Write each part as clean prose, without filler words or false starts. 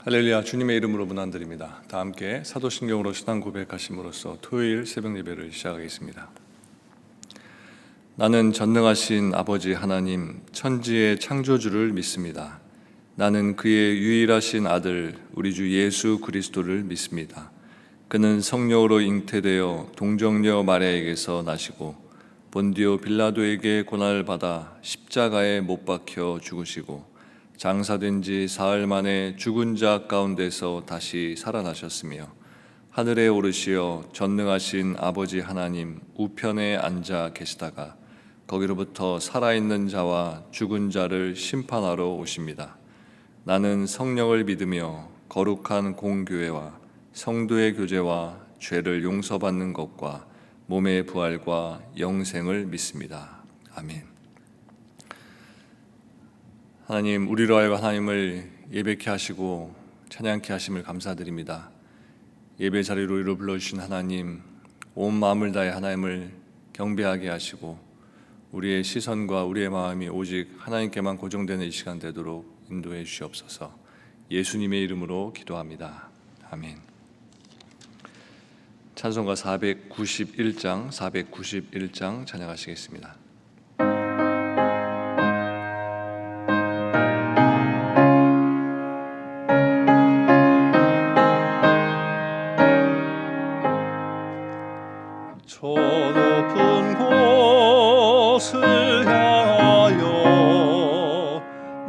할렐루야. 주님의 이름으로 문안드립니다. 다 함께 사도신경으로 신앙 고백하심으로써 토요일 새벽 예배를 시작하겠습니다. 나는 전능하신 아버지 하나님 천지의 창조주를 믿습니다. 나는 그의 유일하신 아들 우리 주 예수 그리스도를 믿습니다. 그는 성령으로 잉태되어 동정녀 마리아에게서 나시고 본디오 빌라도에게 고난을 받아 십자가에 못 박혀 죽으시고 장사된 지 사흘 만에 죽은 자 가운데서 다시 살아나셨으며 하늘에 오르시어 전능하신 아버지 하나님 우편에 앉아 계시다가 거기로부터 살아있는 자와 죽은 자를 심판하러 오십니다. 나는 성령을 믿으며 거룩한 공교회와 성도의 교제와 죄를 용서받는 것과 몸의 부활과 영생을 믿습니다. 아멘. 하나님, 우리로 하여금 하나님을 예배케 하시고 찬양케 하심을 감사드립니다. 예배 자리로 우리를 불러주신 하나님, 온 마음을 다해 하나님을 경배하게 하시고 우리의 시선과 우리의 마음이 오직 하나님께만 고정되는 이 시간 되도록 인도해 주시옵소서. 예수님의 이름으로 기도합니다. 아멘. 찬송가 491장 찬양하시겠습니다. 저 높은 곳을 향하여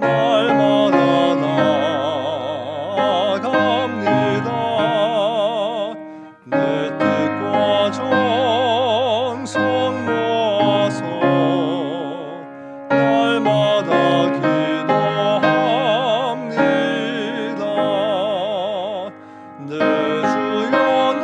날마다 나아갑니다. 내 뜻과 정성 모아서 날마다 기도합니다. 내 주여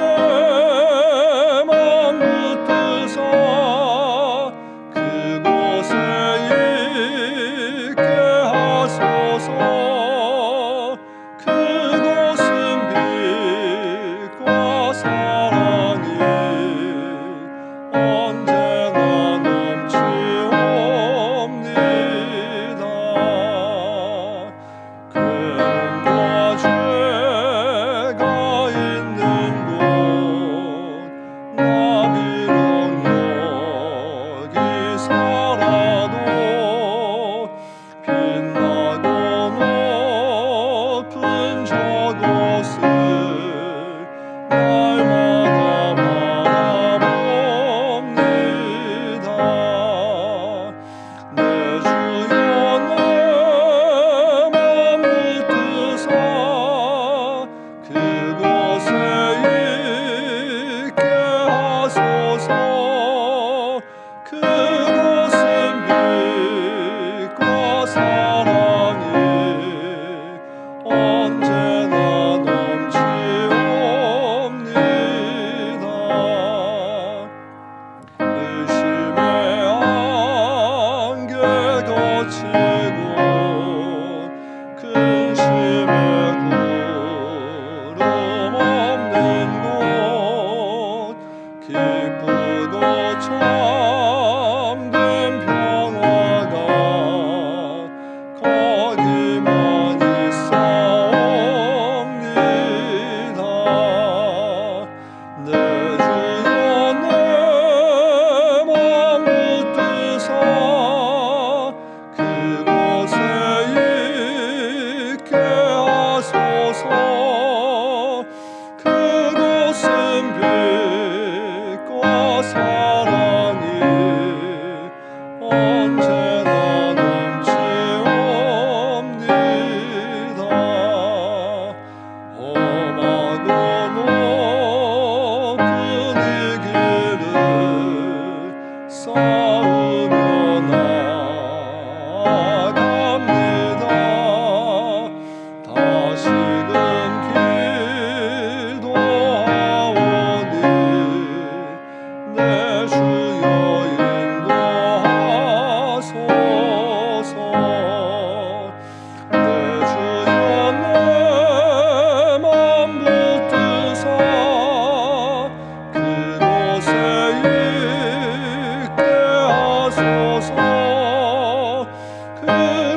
그곳은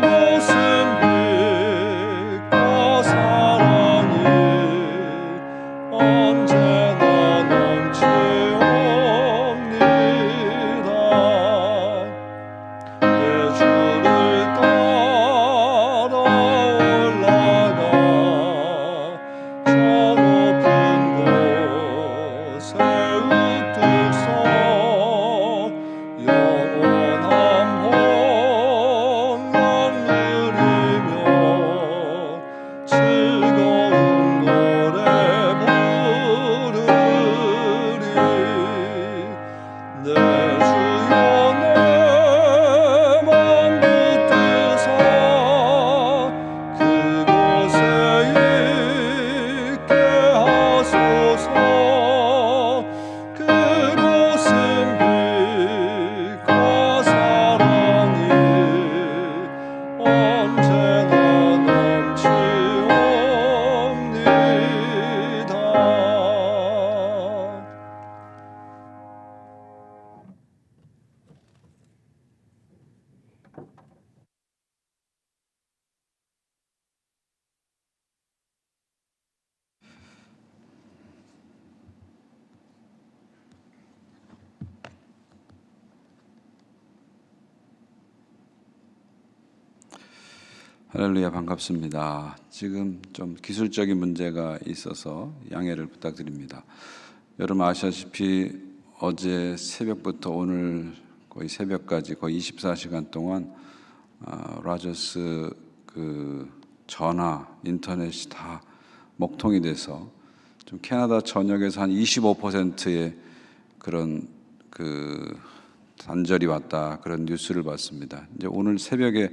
빛과 사랑 할렐루야, 반갑습니다. 지금 좀 기술적인 문제가 있어서 양해를 부탁드립니다. 여러분 아시다시피 어제 새벽부터 오늘 거의 새벽까지 거의 24시간 동안 라저스 그 전화, 인터넷이 다 먹통이 돼서 좀 캐나다 전역에서 한 25%의 그런 그 단절이 왔다, 그런 뉴스를 봤습니다. 이제 오늘 새벽에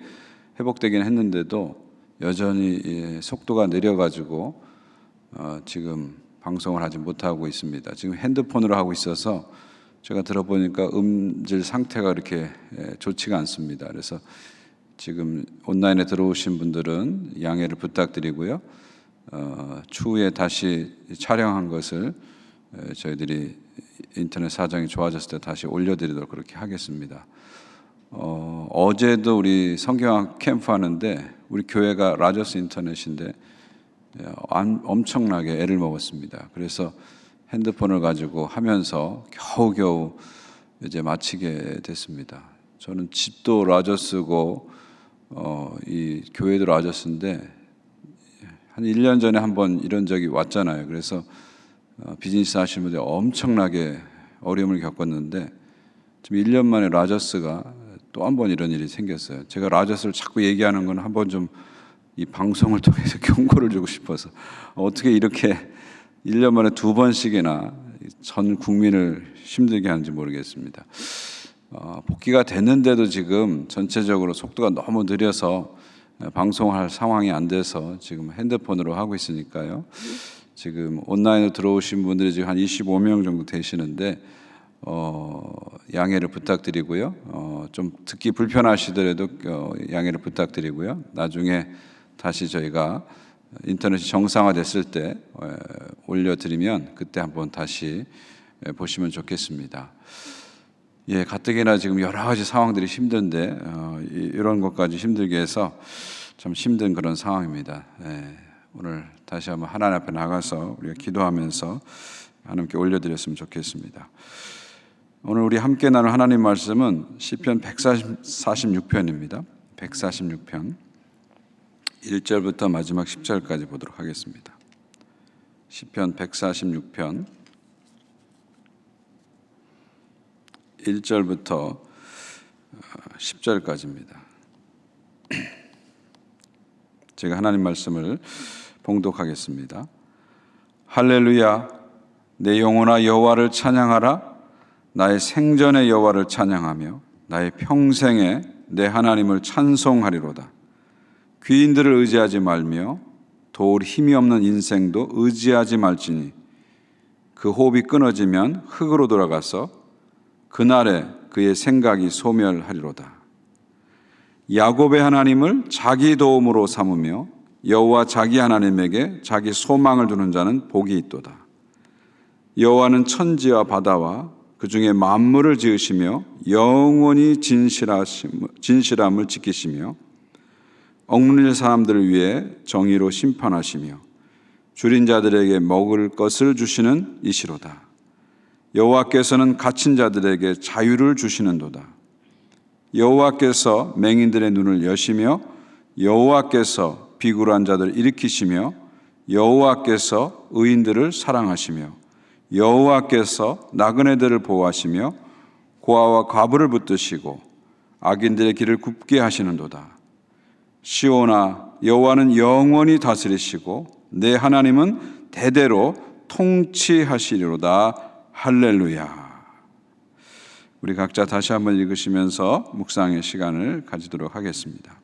회복되긴 했는데도 여전히 속도가 느려가지고 지금 방송을 하지 못하고 있습니다. 지금 핸드폰으로 하고 있어서 제가 들어보니까 음질 상태가 그렇게 좋지가 않습니다. 그래서 지금 온라인에 들어오신 분들은 양해를 부탁드리고요. 추후에 다시 촬영한 것을 저희들이 인터넷 사정이 좋아졌을 때 다시 올려드리도록 그렇게 하겠습니다. 어제도 우리 성경학 캠프 하는데 우리 교회가 라저스 인터넷인데 엄청나게 애를 먹었습니다. 그래서 핸드폰을 가지고 하면서 겨우겨우 이제 마치게 됐습니다. 저는 집도 라저스고 이 교회도 라저스인데 한 1년 전에 한번 이런 적이 왔잖아요. 그래서 비즈니스 하시는 분들이 엄청나게 어려움을 겪었는데 지금 1년 만에 라저스가 또 한 번 이런 일이 생겼어요. 제가 라저스를 자꾸 얘기하는 건 한번 좀 이 방송을 통해서 경고를 주고 싶어서 어떻게 이렇게 1년 만에 2번씩이나 전 국민을 힘들게 하는지 모르겠습니다. 복귀가 됐는데도 지금 전체적으로 속도가 너무 느려서 방송할 상황이 안 돼서 지금 핸드폰으로 하고 있으니까요. 지금 온라인으로 들어오신 분들이 지금 한 25명 정도 되시는데 양해를 부탁드리고요. 좀 듣기 불편하시더라도 양해를 부탁드리고요. 나중에 다시 저희가 인터넷이 정상화됐을 때 올려드리면 그때 한번 다시 보시면 좋겠습니다. 예, 가뜩이나 지금 여러 가지 상황들이 힘든데 이런 것까지 힘들게 해서 참 힘든 그런 상황입니다. 예, 오늘 다시 한번 하나님 앞에 나가서 우리가 기도하면서 하나님께 올려드렸으면 좋겠습니다. 오늘 우리 함께 나눌 하나님 말씀은 시편 146편입니다. 146편 1절부터 마지막 10절까지 보도록 하겠습니다. 시편 146편 1절부터 10절까지입니다. 제가 하나님 말씀을 봉독하겠습니다. 할렐루야, 내 영혼아 여호와를 찬양하라. 나의 생전의 여호와를 찬양하며 나의 평생에 내 하나님을 찬송하리로다. 귀인들을 의지하지 말며 도울 힘이 없는 인생도 의지하지 말지니 그 호흡이 끊어지면 흙으로 돌아가서 그날에 그의 생각이 소멸하리로다. 야곱의 하나님을 자기 도움으로 삼으며 여호와 자기 하나님에게 자기 소망을 두는 자는 복이 있도다. 여호와는 천지와 바다와 그 중에 만물을 지으시며 영원히 진실함을 지키시며 억눌린 사람들을 위해 정의로 심판하시며 줄인 자들에게 먹을 것을 주시는 이시로다. 여호와께서는 갇힌 자들에게 자유를 주시는도다. 여호와께서 맹인들의 눈을 여시며 여호와께서 비굴한 자들을 일으키시며 여호와께서 의인들을 사랑하시며 여호와께서 나그네들을 보호하시며 고아와 과부를 붙드시고 악인들의 길을 굽게 하시는도다. 시온아, 여호와는 영원히 다스리시고 내 하나님은 대대로 통치하시리로다. 할렐루야. 우리 각자 다시 한번 읽으시면서 묵상의 시간을 가지도록 하겠습니다.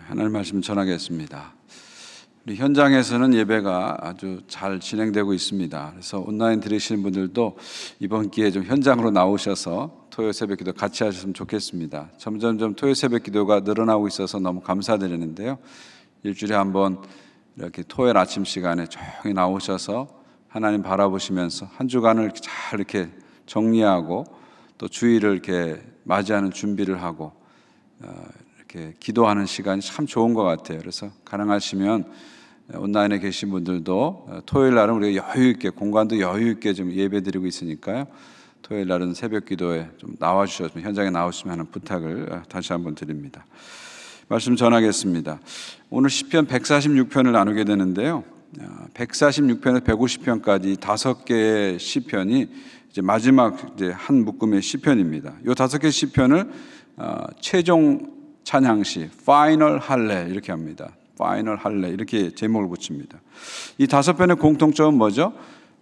하나님 말씀 전하겠습니다. 우리 현장에서는 예배가 아주 잘 진행되고 있습니다. 그래서 온라인 들으시는 분들도 이번 기회에 좀 현장으로 나오셔서 토요 새벽 기도 같이 하셨으면 좋겠습니다. 점점점 토요 새벽 기도가 늘어나고 있어서 너무 감사드리는데요. 일주일에 한번 이렇게 토요일 아침 시간에 조용히 나오셔서 하나님 바라보시면서 한 주간을 잘 이렇게 정리하고 또 주일을 이렇게 맞이하는 준비를 하고 이렇게 기도하는 시간이 참 좋은 것 같아요. 그래서 가능하시면 온라인에 계신 분들도 토요일 날은 우리가 여유 있게 공간도 여유 있게 좀 예배드리고 있으니까요. 토요일 날은 새벽 기도에 좀 나와주셨으면 현장에 나오시면 하는 부탁을 다시 한번 드립니다. 말씀 전하겠습니다. 오늘 시편 146편을 나누게 되는데요. 146편에서 150편까지 5개의 시편이 이제 마지막 이제 한 묶음의 시편입니다. 이 5개 시편을 최종 찬양시 파이널 할례 이렇게 합니다. 파이널 할례 이렇게 제목을 붙입니다. 이 5편의 공통점은 뭐죠?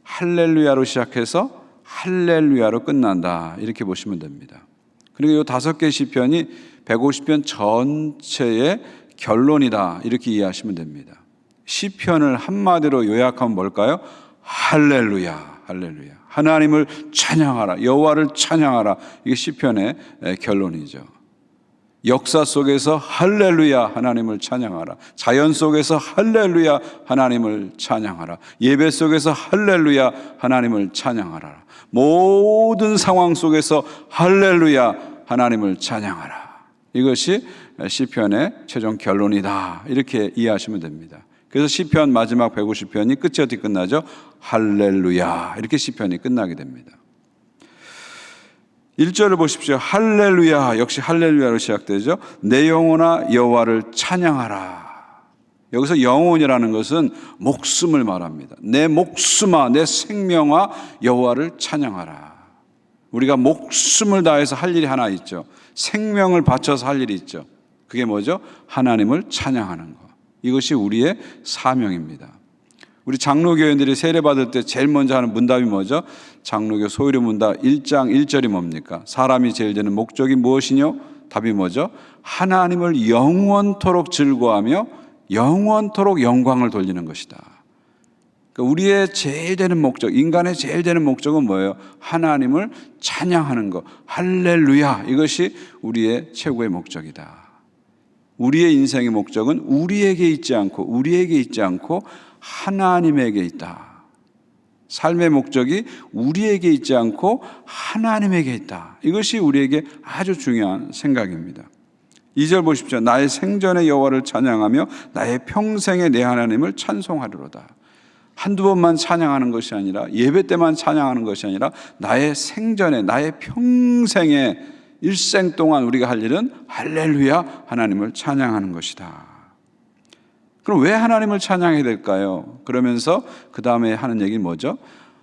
할렐루야로 시작해서 할렐루야로 끝난다 이렇게 보시면 됩니다. 그리고 이 5개 시편이 150편 전체의 결론이다 이렇게 이해하시면 됩니다. 시편을 한마디로 요약하면 뭘까요? 할렐루야, 할렐루야. 하나님을 찬양하라, 여호와를 찬양하라. 이게 시편의 결론이죠. 역사 속에서 할렐루야 하나님을 찬양하라. 자연 속에서 할렐루야 하나님을 찬양하라. 예배 속에서 할렐루야 하나님을 찬양하라. 모든 상황 속에서 할렐루야 하나님을 찬양하라. 이것이 시편의 최종 결론이다 이렇게 이해하시면 됩니다. 그래서 시편 마지막 150편이 끝이 어떻게 끝나죠? 할렐루야 이렇게 시편이 끝나게 됩니다. 1절을 보십시오. 할렐루야 역시 할렐루야로 시작되죠. 내 영혼아 여호와를 찬양하라. 여기서 영혼이라는 것은 목숨을 말합니다. 내 목숨아 내 생명아 여호와를 찬양하라. 우리가 목숨을 다해서 할 일이 하나 있죠. 생명을 바쳐서 할 일이 있죠. 그게 뭐죠? 하나님을 찬양하는 것. 이것이 우리의 사명입니다. 우리 장로교인들이 세례받을 때 제일 먼저 하는 문답이 뭐죠? 장로교 소유리 문답 1장 1절이 뭡니까? 사람이 제일 되는 목적이 무엇이뇨? 답이 뭐죠? 하나님을 영원토록 즐거워하며 영원토록 영광을 돌리는 것이다. 그러니까 우리의 제일 되는 목적, 인간의 제일 되는 목적은 뭐예요? 하나님을 찬양하는 것. 할렐루야. 이것이 우리의 최고의 목적이다. 우리의 인생의 목적은 우리에게 있지 않고 하나님에게 있다. 삶의 목적이 우리에게 있지 않고 하나님에게 있다. 이것이 우리에게 아주 중요한 생각입니다. 2절 보십시오. 나의 생전의 여호와를 찬양하며 나의 평생의 내 하나님을 찬송하리로다. 한두 번만 찬양하는 것이 아니라 예배 때만 찬양하는 것이 아니라 나의 생전에 나의 평생에 일생 동안 우리가 할 일은 할렐루야 하나님을 찬양하는 것이다. 그럼 왜 하나님을 찬양해야 될까요? 그러면서 그 다음에 하는 얘기는 뭐죠?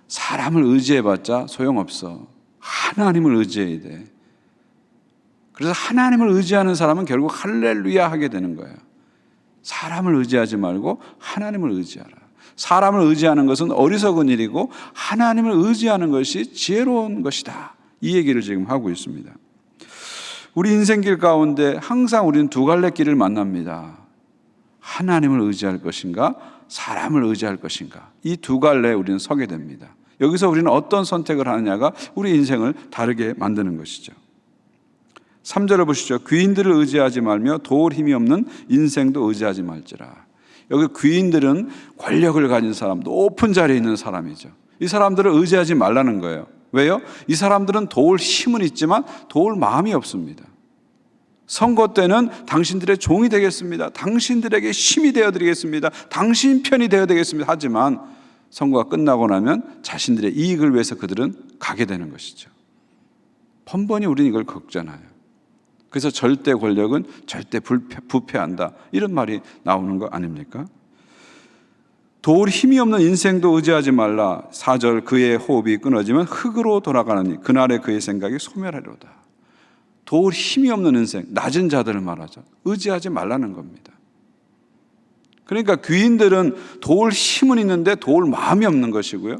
사람을 의지해봤자 소용없어. 하나님을 의지해야 돼. 그래서 하나님을 의지하는 사람은 결국 할렐루야 하게 되는 거예요. 사람을 의지하지 말고 하나님을 의지하라. 사람을 의지하는 것은 어리석은 일이고 하나님을 의지하는 것이 지혜로운 것이다. 이 얘기를 지금 하고 있습니다. 우리 인생길 가운데 항상 우리는 두 갈래 길을 만납니다. 하나님을 의지할 것인가, 사람을 의지할 것인가. 이 두 갈래에 우리는 서게 됩니다. 여기서 우리는 어떤 선택을 하느냐가 우리 인생을 다르게 만드는 것이죠. 3절을 보시죠. 귀인들을 의지하지 말며 도울 힘이 없는 인생도 의지하지 말지라. 여기 귀인들은 권력을 가진 사람, 높은 자리에 있는 사람이죠. 이 사람들을 의지하지 말라는 거예요. 왜요? 이 사람들은 도울 힘은 있지만 도울 마음이 없습니다. 선거 때는 당신들의 종이 되겠습니다. 당신들에게 힘이 되어드리겠습니다. 당신 편이 되어드리겠습니다. 하지만 선거가 끝나고 나면 자신들의 이익을 위해서 그들은 가게 되는 것이죠. 번번이 우리는 이걸 겪잖아요. 그래서 절대 권력은 절대 부패한다. 이런 말이 나오는 거 아닙니까? 도울 힘이 없는 인생도 의지하지 말라. 4절 그의 호흡이 끊어지면 흙으로 돌아가느니 그날에 그의 생각이 소멸하리로다. 도울 힘이 없는 인생, 낮은 자들을 말하죠. 의지하지 말라는 겁니다. 그러니까 귀인들은 도울 힘은 있는데 도울 마음이 없는 것이고요.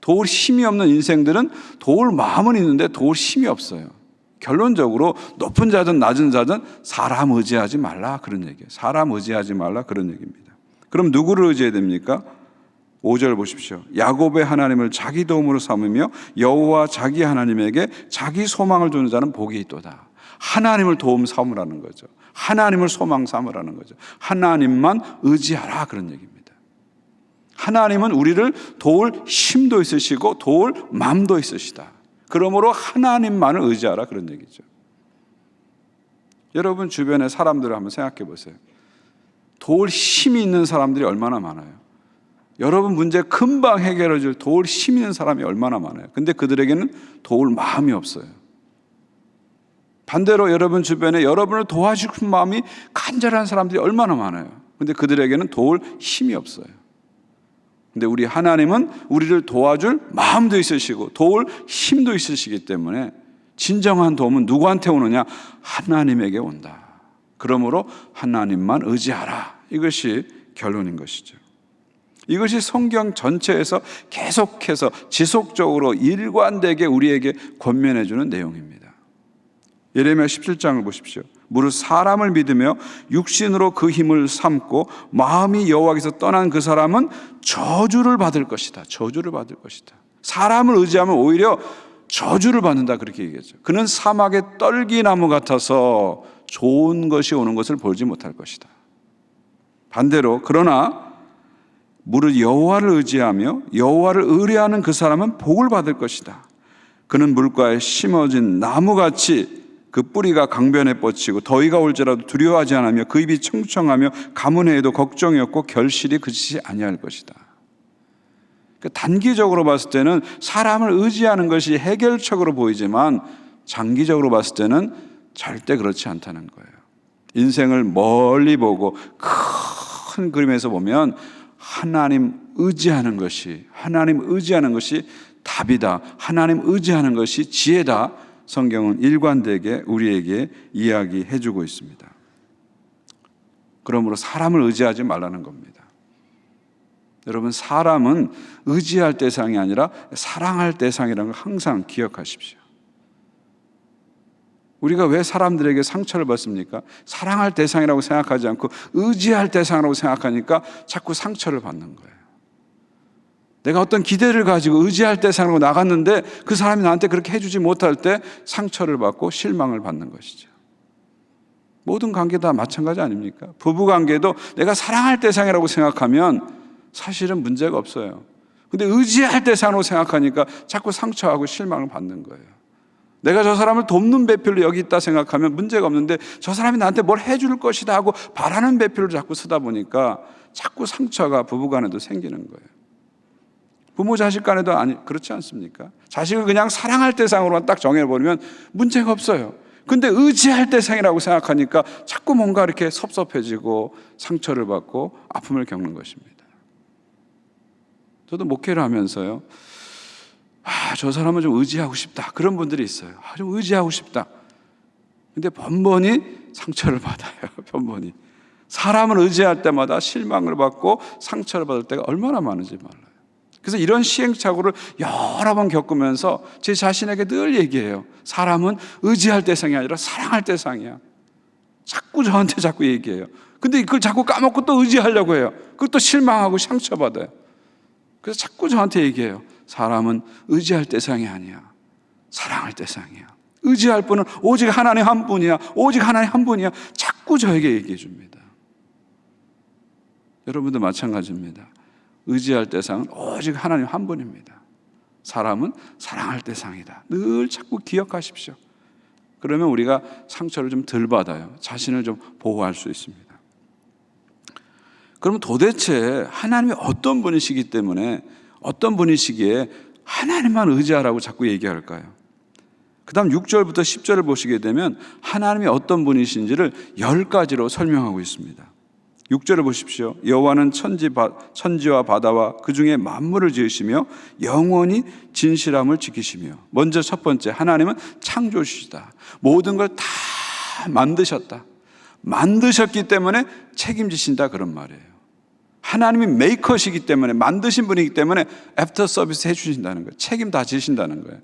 도울 힘이 없는 인생들은 도울 마음은 있는데 도울 힘이 없어요. 결론적으로 높은 자든 낮은 자든 사람 의지하지 말라 그런 얘기예요. 사람 의지하지 말라 그런 얘기입니다. 그럼 누구를 의지해야 됩니까? 5절 보십시오. 야곱의 하나님을 자기 도움으로 삼으며 여호와 자기 하나님에게 자기 소망을 두는 자는 복이 있도다. 하나님을 도움 삼으라는 거죠. 하나님을 소망 삼으라는 거죠. 하나님만 의지하라 그런 얘기입니다. 하나님은 우리를 도울 힘도 있으시고 도울 마음도 있으시다. 그러므로 하나님만을 의지하라 그런 얘기죠. 여러분 주변의 사람들을 한번 생각해 보세요. 도울 힘이 있는 사람들이 얼마나 많아요. 여러분 문제 금방 해결해 줄 도울 힘 있는 사람이 얼마나 많아요. 근데 그들에게는 도울 마음이 없어요. 반대로 여러분 주변에 여러분을 도와주고 싶은 마음이 간절한 사람들이 얼마나 많아요. 근데 그들에게는 도울 힘이 없어요. 근데 우리 하나님은 우리를 도와줄 마음도 있으시고 도울 힘도 있으시기 때문에 진정한 도움은 누구한테 오느냐? 하나님에게 온다. 그러므로 하나님만 의지하라. 이것이 결론인 것이죠. 이것이 성경 전체에서 계속해서 지속적으로 일관되게 우리에게 권면해 주는 내용입니다. 예레미야 17장을 보십시오. 무릇 사람을 믿으며 육신으로 그 힘을 삼고 마음이 여호와께서 떠난 그 사람은 저주를 받을 것이다. 저주를 받을 것이다. 사람을 의지하면 오히려 저주를 받는다 그렇게 얘기했죠. 그는 사막의 떨기나무 같아서 좋은 것이 오는 것을 보지 못할 것이다. 반대로 그러나 무릇 여호와를 의지하며 여호와를 의뢰하는 그 사람은 복을 받을 것이다. 그는 물가에 심어진 나무같이 그 뿌리가 강변에 뻗치고 더위가 올지라도 두려워하지 않으며 그 입이 청청하며 가문회에도 걱정이 없고 결실이 그치지 아니할 것이다. 단기적으로 봤을 때는 사람을 의지하는 것이 해결책으로 보이지만 장기적으로 봤을 때는 절대 그렇지 않다는 거예요. 인생을 멀리 보고 큰 그림에서 보면 하나님 의지하는 것이 답이다. 하나님 의지하는 것이 지혜다. 성경은 일관되게 우리에게 이야기해 주고 있습니다. 그러므로 사람을 의지하지 말라는 겁니다. 여러분 사람은 의지할 대상이 아니라 사랑할 대상이라는 걸 항상 기억하십시오. 우리가 왜 사람들에게 상처를 받습니까? 사랑할 대상이라고 생각하지 않고 의지할 대상이라고 생각하니까 자꾸 상처를 받는 거예요. 내가 어떤 기대를 가지고 의지할 대상으로 나갔는데 그 사람이 나한테 그렇게 해주지 못할 때 상처를 받고 실망을 받는 것이죠. 모든 관계 다 마찬가지 아닙니까? 부부관계도 내가 사랑할 대상이라고 생각하면 사실은 문제가 없어요. 근데 의지할 대상으로 생각하니까 자꾸 상처하고 실망을 받는 거예요. 내가 저 사람을 돕는 배필로 여기 있다 생각하면 문제가 없는데 저 사람이 나한테 뭘 해줄 것이다 하고 바라는 배필로 자꾸 쓰다 보니까 자꾸 상처가 부부간에도 생기는 거예요. 부모 자식 간에도 그렇지 않습니까? 자식을 그냥 사랑할 대상으로만 딱 정해버리면 문제가 없어요. 근데 의지할 대상이라고 생각하니까 자꾸 뭔가 이렇게 섭섭해지고 상처를 받고 아픔을 겪는 것입니다. 저도 목회를 하면서요. 저 사람은 좀 의지하고 싶다. 그런 분들이 있어요. 좀 의지하고 싶다. 근데 번번이 상처를 받아요. 번번이. 사람을 의지할 때마다 실망을 받고 상처를 받을 때가 얼마나 많은지 몰라요. 그래서 이런 시행착오를 여러 번 겪으면서 제 자신에게 늘 얘기해요. 사람은 의지할 대상이 아니라 사랑할 대상이야. 자꾸 저한테 자꾸 얘기해요. 근데 그걸 자꾸 까먹고 또 의지하려고 해요. 그것도 실망하고 상처받아요. 그래서 자꾸 저한테 얘기해요. 사람은 의지할 대상이 아니야. 사랑할 대상이야. 의지할 분은 오직 하나님 한 분이야. 오직 하나님 한 분이야. 자꾸 저에게 얘기해 줍니다. 여러분도 마찬가지입니다. 의지할 대상은 오직 하나님 한 분입니다. 사람은 사랑할 대상이다. 늘 자꾸 기억하십시오. 그러면 우리가 상처를 좀 덜 받아요. 자신을 좀 보호할 수 있습니다. 그럼 도대체 하나님이 어떤 분이시기 때문에 어떤 분이시기에 하나님만 의지하라고 자꾸 얘기할까요? 그 다음 6절부터 10절을 보시게 되면 하나님이 어떤 분이신지를 10가지로 설명하고 있습니다. 6절을 보십시오. 여호와는 천지와 바다와 그 중에 만물을 지으시며 영원히 진실함을 지키시며. 먼저 첫 번째, 하나님은 창조주시다. 모든 걸 다 만드셨다. 만드셨기 때문에 책임지신다 그런 말이에요. 하나님이 메이커시기 때문에 만드신 분이기 때문에 애프터 서비스 해주신다는 거예요. 책임 다 지신다는 거예요.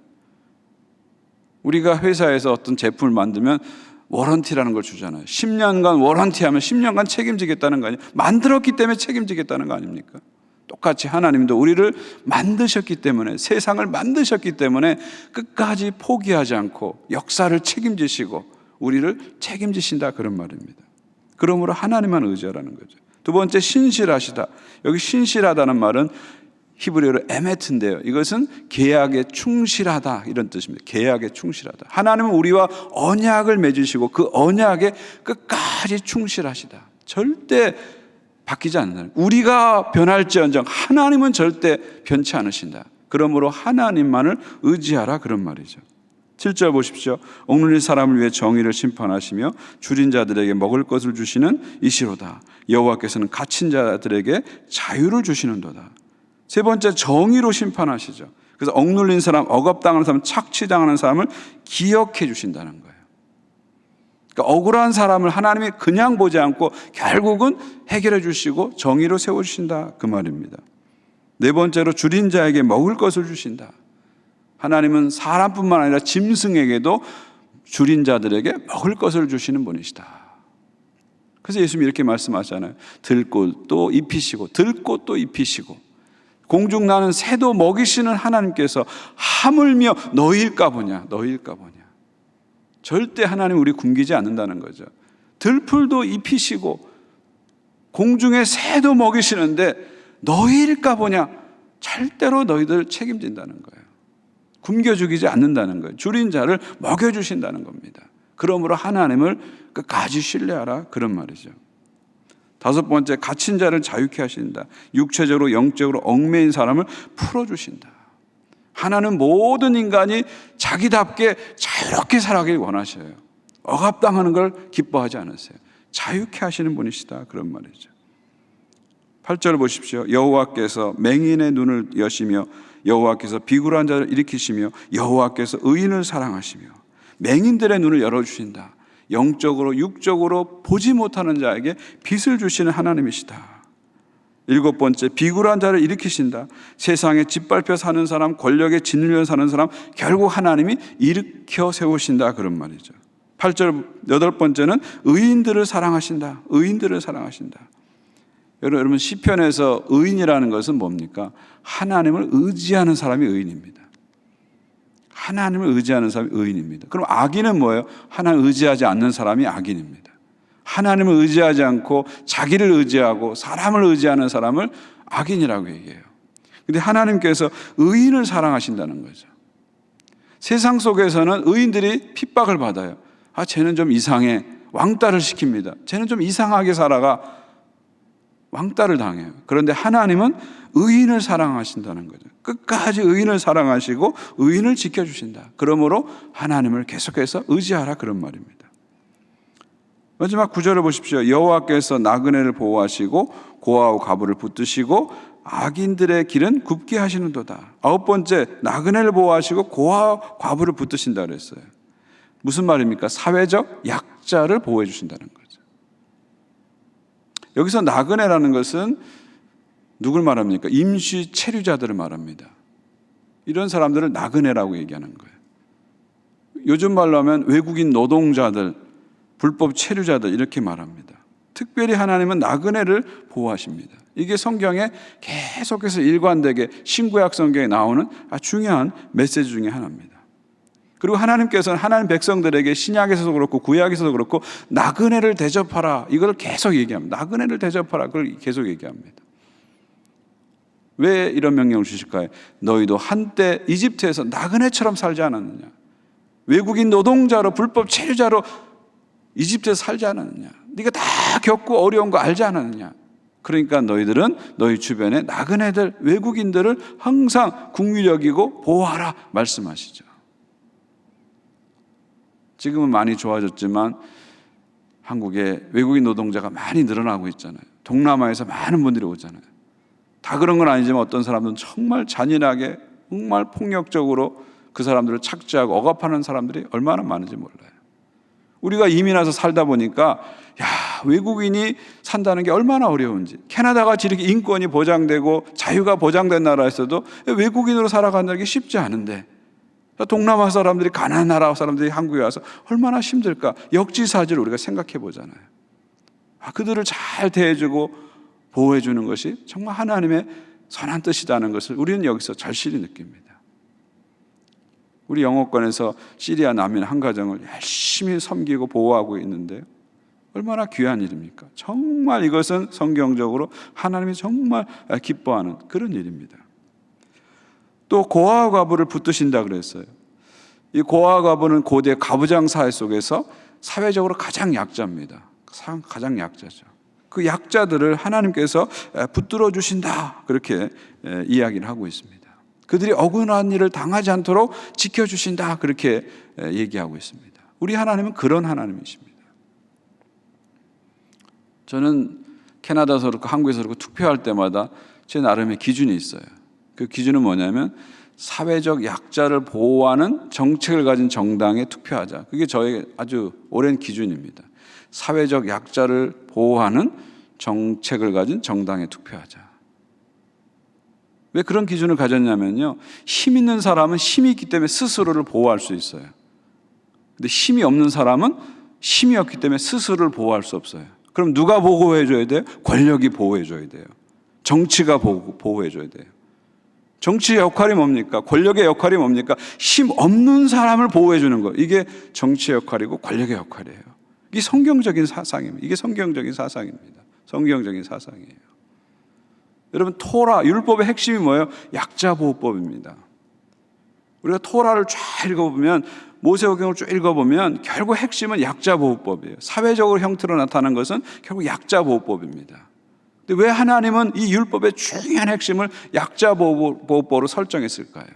우리가 회사에서 어떤 제품을 만들면 워런티라는 걸 주잖아요. 10년간 워런티하면 10년간 책임지겠다는 거 아니에요? 만들었기 때문에 책임지겠다는 거 아닙니까? 똑같이 하나님도 우리를 만드셨기 때문에, 세상을 만드셨기 때문에 끝까지 포기하지 않고 역사를 책임지시고 우리를 책임지신다, 그런 말입니다. 그러므로 하나님만 의지하라는 거죠. 두 번째, 신실하시다. 여기 신실하다는 말은 히브리어로 에메트인데요, 이것은 계약에 충실하다, 이런 뜻입니다. 계약에 충실하다. 하나님은 우리와 언약을 맺으시고 그 언약에 끝까지 충실하시다. 절대 바뀌지 않는다. 우리가 변할지언정 하나님은 절대 변치 않으신다. 그러므로 하나님만을 의지하라, 그런 말이죠. 7절 보십시오. 억눌린 사람을 위해 정의를 심판하시며 줄인 자들에게 먹을 것을 주시는 이시로다. 여호와께서는 갇힌 자들에게 자유를 주시는도다. 세 번째, 정의로 심판하시죠. 그래서 억눌린 사람, 억압당하는 사람, 착취당하는 사람을 기억해 주신다는 거예요. 그러니까 억울한 사람을 하나님이 그냥 보지 않고 결국은 해결해 주시고 정의로 세워주신다, 그 말입니다. 네 번째로, 줄인 자에게 먹을 것을 주신다. 하나님은 사람뿐만 아니라 짐승에게도 줄인 자들에게 먹을 것을 주시는 분이시다. 그래서 예수님이 이렇게 말씀하잖아요. 들꽃도 입히시고 들꽃도 입히시고 공중 나는 새도 먹이시는 하나님께서 하물며 너희일까 보냐, 너희일까 보냐. 절대 하나님 우리 굶기지 않는다는 거죠. 들풀도 입히시고 공중의 새도 먹이시는데 너희일까 보냐. 절대로 너희들 책임진다는 거예요. 굶겨 죽이지 않는다는 거예요. 줄인 자를 먹여주신다는 겁니다. 그러므로 하나님을 끝까지 신뢰하라, 그런 말이죠. 다섯 번째, 갇힌 자를 자유케 하신다. 육체적으로 영적으로 얽매인 사람을 풀어주신다. 하나는 모든 인간이 자기답게 자유롭게 살아가길 원하셔요. 억압당하는 걸 기뻐하지 않으세요. 자유케 하시는 분이시다, 그런 말이죠. 8절 보십시오. 여호와께서 맹인의 눈을 여시며 여호와께서 비굴한 자를 일으키시며 여호와께서 의인을 사랑하시며 맹인들의 눈을 열어주신다. 영적으로 육적으로 보지 못하는 자에게 빛을 주시는 하나님이시다. 일곱 번째, 비굴한 자를 일으키신다. 세상에 짓밟혀 사는 사람, 권력에 짓눌려 사는 사람 결국 하나님이 일으켜 세우신다, 그런 말이죠. 8절, 여덟 번째는 의인들을 사랑하신다. 의인들을 사랑하신다. 여러분, 시편에서 의인이라는 것은 뭡니까? 하나님을 의지하는 사람이 의인입니다. 하나님을 의지하는 사람이 의인입니다. 그럼 악인은 뭐예요? 하나님을 의지하지 않는 사람이 악인입니다. 하나님을 의지하지 않고 자기를 의지하고 사람을 의지하는 사람을 악인이라고 얘기해요. 그런데 하나님께서 의인을 사랑하신다는 거죠. 세상 속에서는 의인들이 핍박을 받아요. 아, 쟤는 좀 이상해. 왕따를 시킵니다. 쟤는 좀 이상하게 살아가. 왕따를 당해요. 그런데 하나님은 의인을 사랑하신다는 거죠. 끝까지 의인을 사랑하시고 의인을 지켜주신다. 그러므로 하나님을 계속해서 의지하라, 그런 말입니다. 마지막 9절을 보십시오. 여호와께서 나그네를 보호하시고 고아와 과부를 붙드시고 악인들의 길은 굽게 하시는도다. 아홉 번째, 나그네를 보호하시고 고아와 과부를 붙드신다 그랬어요. 무슨 말입니까? 사회적 약자를 보호해 주신다는 거죠. 여기서 나그네라는 것은 누굴 말합니까? 임시 체류자들을 말합니다. 이런 사람들을 나그네라고 얘기하는 거예요. 요즘 말로 하면 외국인 노동자들, 불법 체류자들, 이렇게 말합니다. 특별히 하나님은 나그네를 보호하십니다. 이게 성경에 계속해서 일관되게 신구약 성경에 나오는 아주 중요한 메시지 중에 하나입니다. 그리고 하나님께서는 하나님 백성들에게 신약에서도 그렇고 구약에서도 그렇고 나그네를 대접하라, 이걸 계속 얘기합니다. 나그네를 대접하라, 그걸 계속 얘기합니다. 왜 이런 명령을 주실까요? 너희도 한때 이집트에서 나그네처럼 살지 않았느냐? 외국인 노동자로 불법 체류자로 이집트에서 살지 않았느냐? 네가 다 겪고 어려운 거 알지 않았느냐? 그러니까 너희들은 너희 주변에 나그네들, 외국인들을 항상 국민이 여기고 보호하라 말씀하시죠. 지금은 많이 좋아졌지만 한국에 외국인 노동자가 많이 늘어나고 있잖아요. 동남아에서 많은 분들이 오잖아요. 다 그런 건 아니지만 어떤 사람들은 정말 잔인하게, 정말 폭력적으로 그 사람들을 착취하고 억압하는 사람들이 얼마나 많은지 몰라요. 우리가 이민 와서 살다 보니까 외국인이 산다는 게 얼마나 어려운지, 캐나다같이 이렇게 인권이 보장되고 자유가 보장된 나라에서도 외국인으로 살아간다는 게 쉽지 않은데 동남아 사람들이, 가나안 나라 사람들이 한국에 와서 얼마나 힘들까? 역지사지를 우리가 생각해 보잖아요. 그들을 잘 대해주고 보호해 주는 것이 정말 하나님의 선한 뜻이라는 것을 우리는 여기서 절실히 느낍니다. 우리 영어권에서 시리아 난민 한 가정을 열심히 섬기고 보호하고 있는데요, 얼마나 귀한 일입니까? 정말 이것은 성경적으로 하나님이 정말 기뻐하는 그런 일입니다. 또 고아와 과부를 붙드신다 그랬어요. 이 고아와 과부는 고대 가부장 사회 속에서 사회적으로 가장 약자입니다. 가장 약자죠. 그 약자들을 하나님께서 붙들어 주신다, 그렇게 이야기를 하고 있습니다. 그들이 억울한 일을 당하지 않도록 지켜주신다, 그렇게 얘기하고 있습니다. 우리 하나님은 그런 하나님이십니다. 저는 캐나다에서 그렇고 한국에서 그렇고 투표할 때마다 제 나름의 기준이 있어요. 그 기준은 뭐냐면 사회적 약자를 보호하는 정책을 가진 정당에 투표하자. 그게 저의 아주 오랜 기준입니다. 사회적 약자를 보호하는 정책을 가진 정당에 투표하자. 왜 그런 기준을 가졌냐면요, 힘 있는 사람은 힘이 있기 때문에 스스로를 보호할 수 있어요. 근데 힘이 없는 사람은 힘이 없기 때문에 스스로를 보호할 수 없어요. 그럼 누가 보호해줘야 돼요? 권력이 보호해줘야 돼요. 정치가 보호해줘야 돼요. 정치의 역할이 뭡니까? 권력의 역할이 뭡니까? 힘 없는 사람을 보호해주는 거. 이게 정치의 역할이고 권력의 역할이에요. 이게 성경적인 사상입니다. 이게 성경적인 사상입니다. 성경적인 사상이에요. 여러분, 토라, 율법의 핵심이 뭐예요? 약자보호법입니다. 우리가 토라를 쫙 읽어보면, 모세오경을 쭉 읽어보면 결국 핵심은 약자보호법이에요. 사회적으로 형태로 나타나는 것은 결국 약자보호법입니다. 근데 왜 하나님은 이 율법의 중요한 핵심을 약자보호법으로 설정했을까요?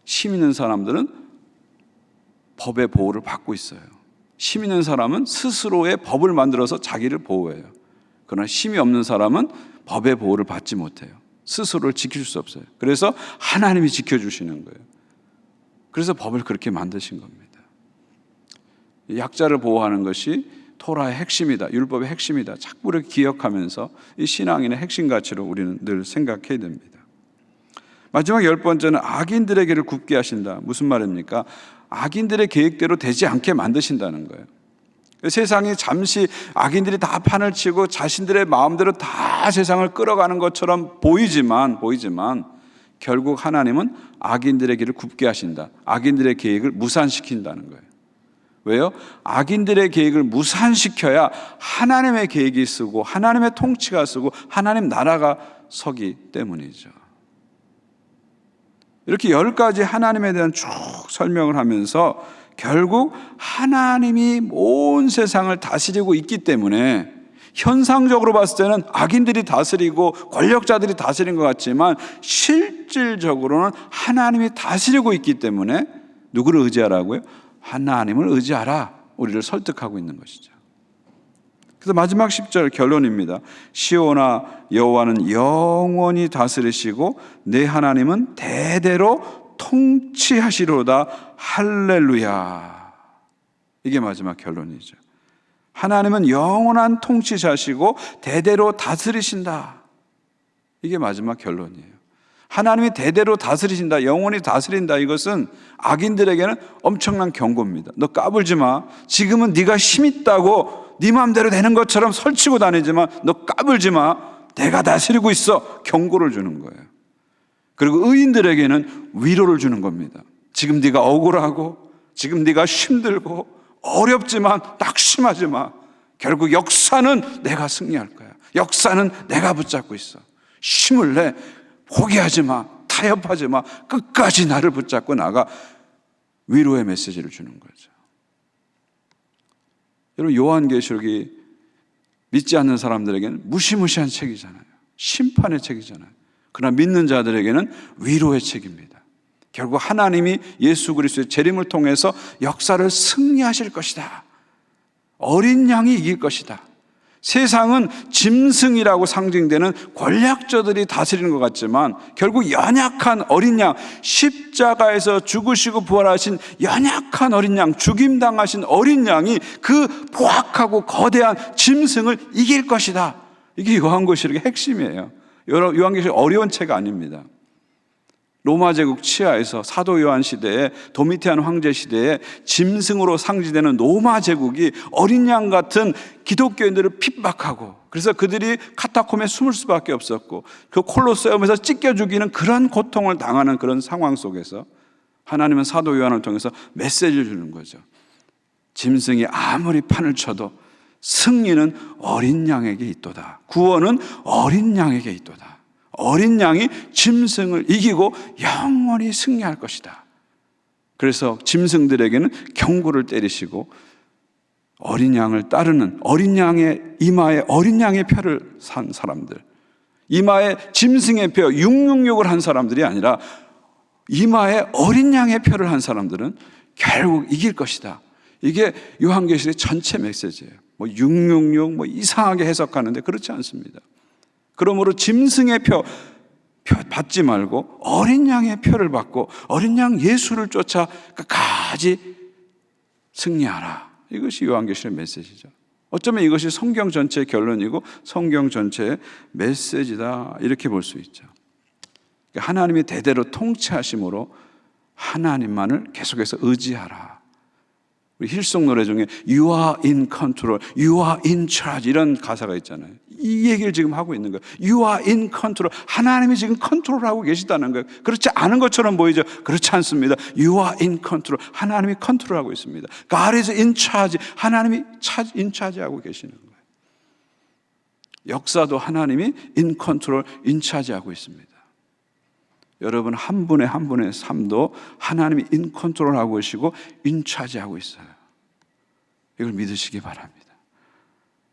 힘 있는 사람들은 법의 보호를 받고 있어요. 힘 있는 사람은 스스로의 법을 만들어서 자기를 보호해요. 그러나 힘이 없는 사람은 법의 보호를 받지 못해요. 스스로를 지킬 수 없어요. 그래서 하나님이 지켜주시는 거예요. 그래서 법을 그렇게 만드신 겁니다. 약자를 보호하는 것이 토라의 핵심이다, 율법의 핵심이다. 자꾸 이렇게 기억하면서 이 신앙인의 핵심 가치로 우리는 늘 생각해야 됩니다. 마지막 10번째는 악인들에게를 굽게 하신다. 무슨 말입니까? 악인들의 계획대로 되지 않게 만드신다는 거예요. 세상이 잠시 악인들이 다 판을 치고 자신들의 마음대로 다 세상을 끌어가는 것처럼 보이지만 결국 하나님은 악인들의 길을 굽게 하신다. 악인들의 계획을 무산시킨다는 거예요. 왜요? 악인들의 계획을 무산시켜야 하나님의 계획이 쓰고 하나님의 통치가 쓰고 하나님 나라가 서기 때문이죠. 이렇게 10가지 하나님에 대한 쭉 설명을 하면서 결국 하나님이 온 세상을 다스리고 있기 때문에 현상적으로 봤을 때는 악인들이 다스리고 권력자들이 다스린 것 같지만 실질적으로는 하나님이 다스리고 있기 때문에 누구를 의지하라고요? 하나님을 의지하라, 우리를 설득하고 있는 것이죠. 그래서 마지막 10절 결론입니다. 시온아, 여호와는 영원히 다스리시고 내 하나님은 대대로 통치하시로다. 할렐루야. 이게 마지막 결론이죠. 하나님은 영원한 통치자시고 대대로 다스리신다. 이게 마지막 결론이에요. 하나님이 대대로 다스리신다, 영원히 다스린다. 이것은 악인들에게는 엄청난 경고입니다. 너 까불지 마. 지금은 네가 힘 있다고 네 마음대로 되는 것처럼 설치고 다니지만 너 까불지 마. 내가 다스리고 있어. 경고를 주는 거예요. 그리고 의인들에게는 위로를 주는 겁니다. 지금 네가 억울하고 지금 네가 힘들고 어렵지만 낙심하지 마. 결국 역사는 내가 승리할 거야. 역사는 내가 붙잡고 있어. 힘을 내. 포기하지 마. 타협하지 마. 끝까지 나를 붙잡고 나가. 위로의 메시지를 주는 거죠. 여러분, 요한계시록이 믿지 않는 사람들에게는 무시무시한 책이잖아요. 심판의 책이잖아요. 그러나 믿는 자들에게는 위로의 책입니다. 결국 하나님이 예수 그리스도의 재림을 통해서 역사를 승리하실 것이다. 어린 양이 이길 것이다. 세상은 짐승이라고 상징되는 권력자들이 다스리는 것 같지만 결국 연약한 어린 양, 십자가에서 죽으시고 부활하신 연약한 어린 양, 죽임당하신 어린 양이 그 포악하고 거대한 짐승을 이길 것이다. 이게 요한계시록의 핵심이에요. 요한계시록 어려운 책 아닙니다. 로마 제국 치하에서 사도 요한 시대에 도미티안 황제 시대에 짐승으로 상징되는 로마 제국이 어린 양 같은 기독교인들을 핍박하고, 그래서 그들이 카타콤에 숨을 수밖에 없었고 그 콜로세움에서 찢겨 죽이는 그런 고통을 당하는 그런 상황 속에서 하나님은 사도 요한을 통해서 메시지를 주는 거죠. 짐승이 아무리 판을 쳐도 승리는 어린 양에게 있도다. 구원은 어린 양에게 있도다. 어린 양이 짐승을 이기고 영원히 승리할 것이다. 그래서 짐승들에게는 경고를 때리시고 어린 양을 따르는, 어린 양의 이마에 어린 양의 표를 산 사람들, 이마에 짐승의 표 666을 한 사람들이 아니라 이마에 어린 양의 표를 한 사람들은 결국 이길 것이다. 이게 요한계시록의 전체 메시지예요. 666 이상하게 해석하는데 그렇지 않습니다. 그러므로 짐승의 표 받지 말고 어린 양의 표를 받고 어린 양 예수를 쫓아 끝까지 승리하라. 이것이 요한계시록의 메시지죠. 어쩌면 이것이 성경 전체의 결론이고 성경 전체의 메시지다, 이렇게 볼 수 있죠. 하나님이 대대로 통치하심으로 하나님만을 계속해서 의지하라. 우리 힐송 노래 중에 You are in control, You are in charge 이런 가사가 있잖아요. 이 얘기를 지금 하고 있는 거예요. You are in control. 하나님이 지금 컨트롤하고 계시다는 거예요. 그렇지 않은 것처럼 보이죠? 그렇지 않습니다. You are in control. 하나님이 컨트롤하고 있습니다. God is in charge. 하나님이 in charge하고 계시는 거예요. 역사도 하나님이 in control, in charge하고 있습니다. 여러분 한 분의 한 분의 삶도 하나님이 in control하고 계시고 in charge하고 있어요. 이걸 믿으시기 바랍니다.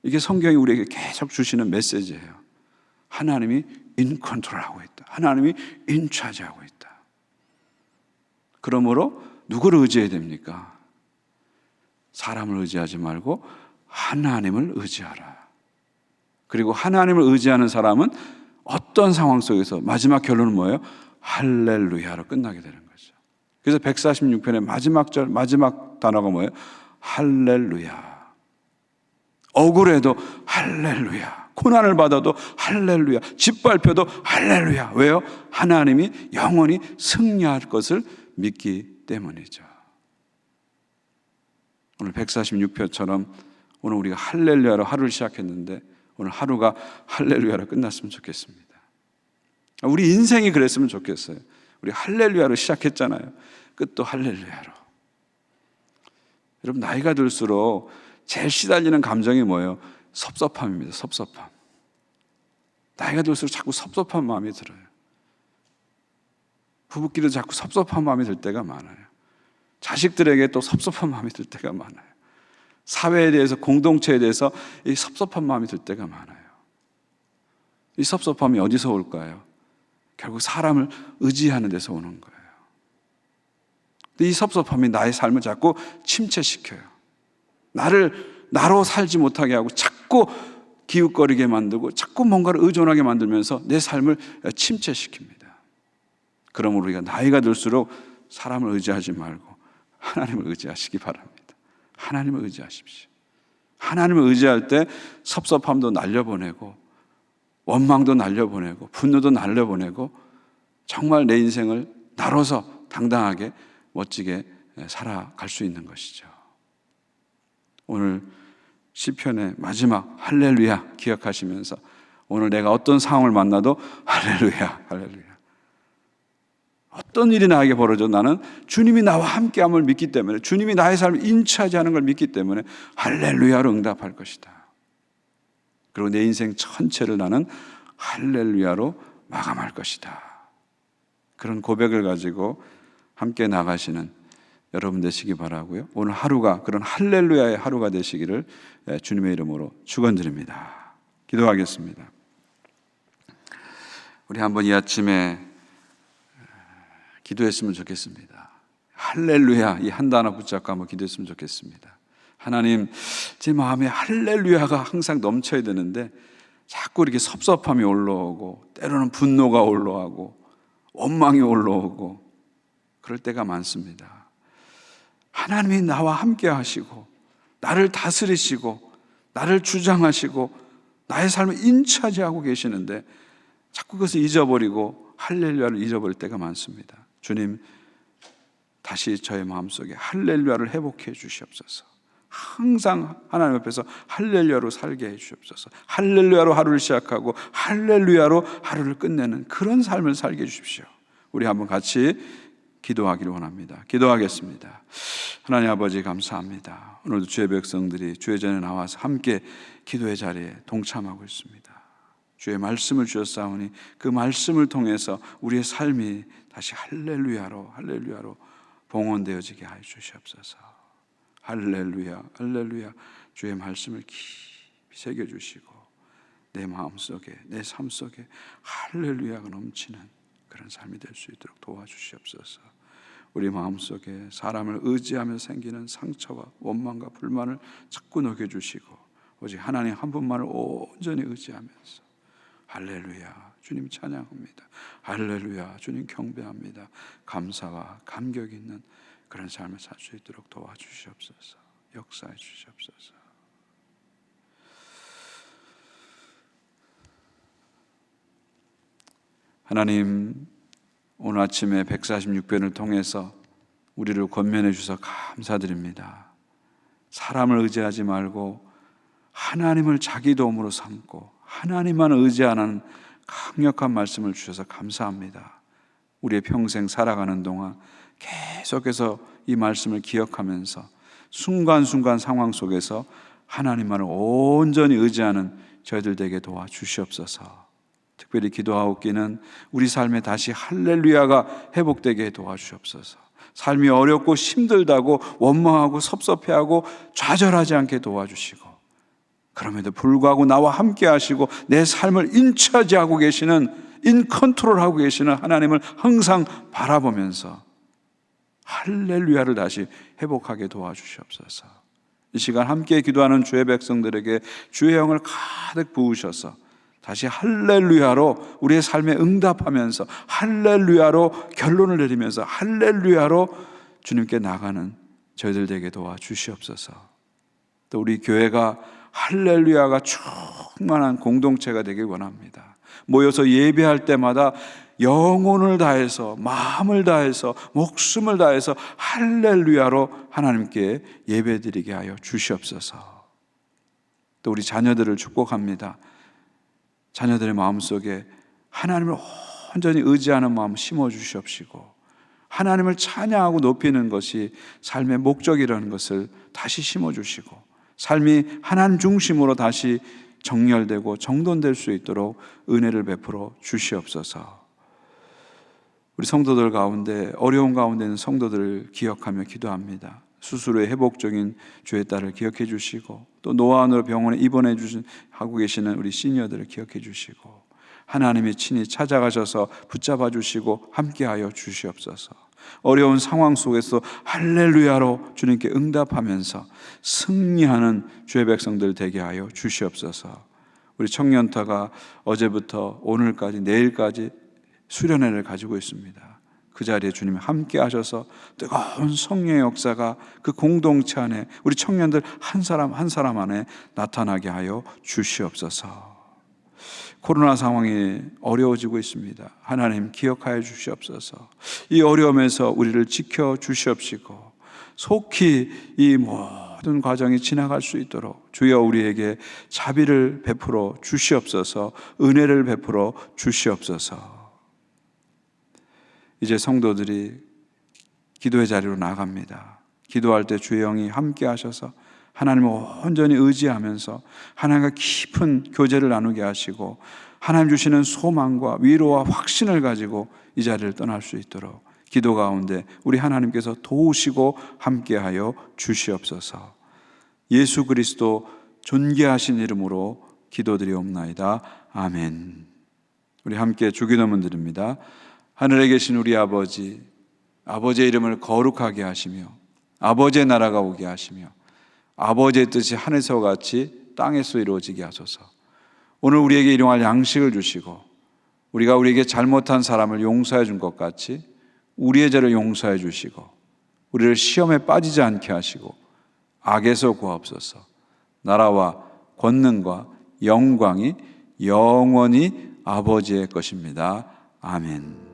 이게 성경이 우리에게 계속 주시는 메시지예요. 하나님이 in control하고 있다. 하나님이 in charge하고 있다. 그러므로 누구를 의지해야 됩니까? 사람을 의지하지 말고 하나님을 의지하라. 그리고 하나님을 의지하는 사람은 어떤 상황 속에서 마지막 결론은 뭐예요? 할렐루야로 끝나게 되는 거죠. 그래서 146편의 마지막 절, 마지막 단어가 뭐예요? 할렐루야. 억울해도 할렐루야. 고난을 받아도 할렐루야. 짓밟혀도 할렐루야. 왜요? 하나님이 영원히 승리할 것을 믿기 때문이죠. 오늘 146편처럼 오늘 우리가 할렐루야로 하루를 시작했는데 오늘 하루가 할렐루야로 끝났으면 좋겠습니다. 우리 인생이 그랬으면 좋겠어요. 우리 할렐루야로 시작했잖아요. 끝도 할렐루야로. 여러분 나이가 들수록 제일 시달리는 감정이 뭐예요? 섭섭함입니다. 섭섭함. 나이가 들수록 자꾸 섭섭한 마음이 들어요. 부부끼리도 자꾸 섭섭한 마음이 들 때가 많아요. 자식들에게 또 섭섭한 마음이 들 때가 많아요. 사회에 대해서, 공동체에 대해서 이 섭섭한 마음이 들 때가 많아요. 이 섭섭함이 어디서 올까요? 결국 사람을 의지하는 데서 오는 거예요. 근데 이 섭섭함이 나의 삶을 자꾸 침체시켜요. 나로 살지 못하게 하고 자꾸 기웃거리게 만들고 자꾸 뭔가를 의존하게 만들면서 내 삶을 침체시킵니다. 그러므로 우리가 나이가 들수록 사람을 의지하지 말고 하나님을 의지하시기 바랍니다. 하나님을 의지하십시오. 하나님을 의지할 때 섭섭함도 날려보내고 원망도 날려보내고 분노도 날려보내고 정말 내 인생을 나로서 당당하게 멋지게 살아갈 수 있는 것이죠. 오늘 시편의 마지막 할렐루야 기억하시면서 오늘 내가 어떤 상황을 만나도 할렐루야, 할렐루야. 어떤 일이 나에게 벌어져도 나는 주님이 나와 함께함을 믿기 때문에, 주님이 나의 삶을 인차지하는 걸 믿기 때문에 할렐루야로 응답할 것이다. 그리고 내 인생 전체를 나는 할렐루야로 마감할 것이다. 그런 고백을 가지고 함께 나가시는 여러분 되시기 바라고요. 오늘 하루가 그런 할렐루야의 하루가 되시기를 주님의 이름으로 축원드립니다. 기도하겠습니다. 우리 한번 이 아침에 기도했으면 좋겠습니다. 할렐루야 이 한 단어 붙잡고 한번 기도했으면 좋겠습니다. 하나님, 제 마음에 할렐루야가 항상 넘쳐야 되는데 자꾸 이렇게 섭섭함이 올라오고 때로는 분노가 올라오고 원망이 올라오고 그럴 때가 많습니다. 하나님이 나와 함께 하시고 나를 다스리시고 나를 주장하시고 나의 삶을 인차지하고 계시는데 자꾸 그것을 잊어버리고 할렐루야를 잃어버릴 때가 많습니다. 주님, 다시 저의 마음속에 할렐루야를 회복해 주시옵소서. 항상 하나님 앞에서 할렐루야로 살게 해 주시옵소서. 할렐루야로 하루를 시작하고 할렐루야로 하루를 끝내는 그런 삶을 살게 해 주십시오. 우리 한번 같이 기도하기를 원합니다. 기도하겠습니다. 하나님 아버지, 감사합니다. 오늘도 주의 백성들이 주의 전에 나와서 함께 기도의 자리에 동참하고 있습니다. 주의 말씀을 주셨사오니 그 말씀을 통해서 우리의 삶이 다시 할렐루야로 봉헌되어지게 하여 주시옵소서. 할렐루야, 할렐루야. 주의 말씀을 깊이 새겨주시고 내 마음속에, 내 삶 속에 할렐루야가 넘치는 그런 삶이 될 수 있도록 도와주시옵소서. 우리 마음속에 사람을 의지하며 생기는 상처와 원망과 불만을 자꾸 녹여주시고 오직 하나님 한 분만을 온전히 의지하면서 할렐루야, 주님 찬양합니다. 할렐루야, 주님 경배합니다. 감사와 감격 있는 그런 삶을 살 수 있도록 도와주시옵소서. 역사해 주시옵소서. 하나님, 오늘 아침에 146편을 통해서 우리를 권면해 주셔서 감사드립니다. 사람을 의지하지 말고 하나님을 자기 도움으로 삼고 하나님만 의지하는 강력한 말씀을 주셔서 감사합니다. 우리의 평생 살아가는 동안 계속해서 이 말씀을 기억하면서 순간순간 상황 속에서 하나님만을 온전히 의지하는 저희들 되게 도와주시옵소서. 특별히 기도하옵기는 우리 삶에 다시 할렐루야가 회복되게 도와주시옵소서. 삶이 어렵고 힘들다고 원망하고 섭섭해하고 좌절하지 않게 도와주시고 그럼에도 불구하고 나와 함께 하시고 내 삶을 인차지하고 계시는 인컨트롤하고 계시는 하나님을 항상 바라보면서 할렐루야를 다시 회복하게 도와주시옵소서. 이 시간 함께 기도하는 주의 백성들에게 주의 영을 가득 부으셔서 다시 할렐루야로 우리의 삶에 응답하면서 할렐루야로 결론을 내리면서 할렐루야로 주님께 나가는 저희들 되게 도와주시옵소서. 또 우리 교회가 할렐루야가 충만한 공동체가 되길 원합니다. 모여서 예배할 때마다 영혼을 다해서 마음을 다해서 목숨을 다해서 할렐루야로 하나님께 예배드리게 하여 주시옵소서. 또 우리 자녀들을 축복합니다. 자녀들의 마음속에 하나님을 온전히 의지하는 마음 심어주시옵시고 하나님을 찬양하고 높이는 것이 삶의 목적이라는 것을 다시 심어주시고 삶이 하나님 중심으로 다시 정렬되고 정돈될 수 있도록 은혜를 베풀어 주시옵소서. 우리 성도들 가운데 어려운 가운데 있는 성도들을 기억하며 기도합니다. 수술 후에 회복적인 주의 딸을 기억해 주시고 또 노안으로 병원에 입원해 하고 계시는 우리 시니어들을 기억해 주시고 하나님이 친히 찾아가셔서 붙잡아 주시고 함께하여 주시옵소서. 어려운 상황 속에서 할렐루야로 주님께 응답하면서 승리하는 주의 백성들 되게 하여 주시옵소서. 우리 청년터가 어제부터 오늘까지 내일까지 수련회를 가지고 있습니다. 그 자리에 주님이 함께 하셔서 뜨거운 성령의 역사가 그 공동체 안에 우리 청년들 한 사람 한 사람 안에 나타나게 하여 주시옵소서. 코로나 상황이 어려워지고 있습니다. 하나님 기억하여 주시옵소서. 이 어려움에서 우리를 지켜 주시옵시고 속히 이 모든 과정이 지나갈 수 있도록 주여 우리에게 자비를 베풀어 주시옵소서. 은혜를 베풀어 주시옵소서. 이제 성도들이 기도의 자리로 나갑니다. 기도할 때 주의 영이 함께 하셔서 하나님을 온전히 의지하면서 하나님과 깊은 교제를 나누게 하시고 하나님 주시는 소망과 위로와 확신을 가지고 이 자리를 떠날 수 있도록 기도 가운데 우리 하나님께서 도우시고 함께하여 주시옵소서. 예수 그리스도 존귀하신 이름으로 기도드리옵나이다. 아멘. 우리 함께 주기도문 드립니다. 하늘에 계신 우리 아버지, 아버지의 이름을 거룩하게 하시며 아버지의 나라가 오게 하시며 아버지의 뜻이 하늘에서 같이 땅에서 이루어지게 하소서. 오늘 우리에게 일용할 양식을 주시고 우리가 우리에게 잘못한 사람을 용서해 준 것 같이 우리의 죄를 용서해 주시고 우리를 시험에 빠지지 않게 하시고 악에서 구하옵소서. 나라와 권능과 영광이 영원히 아버지의 것입니다. 아멘.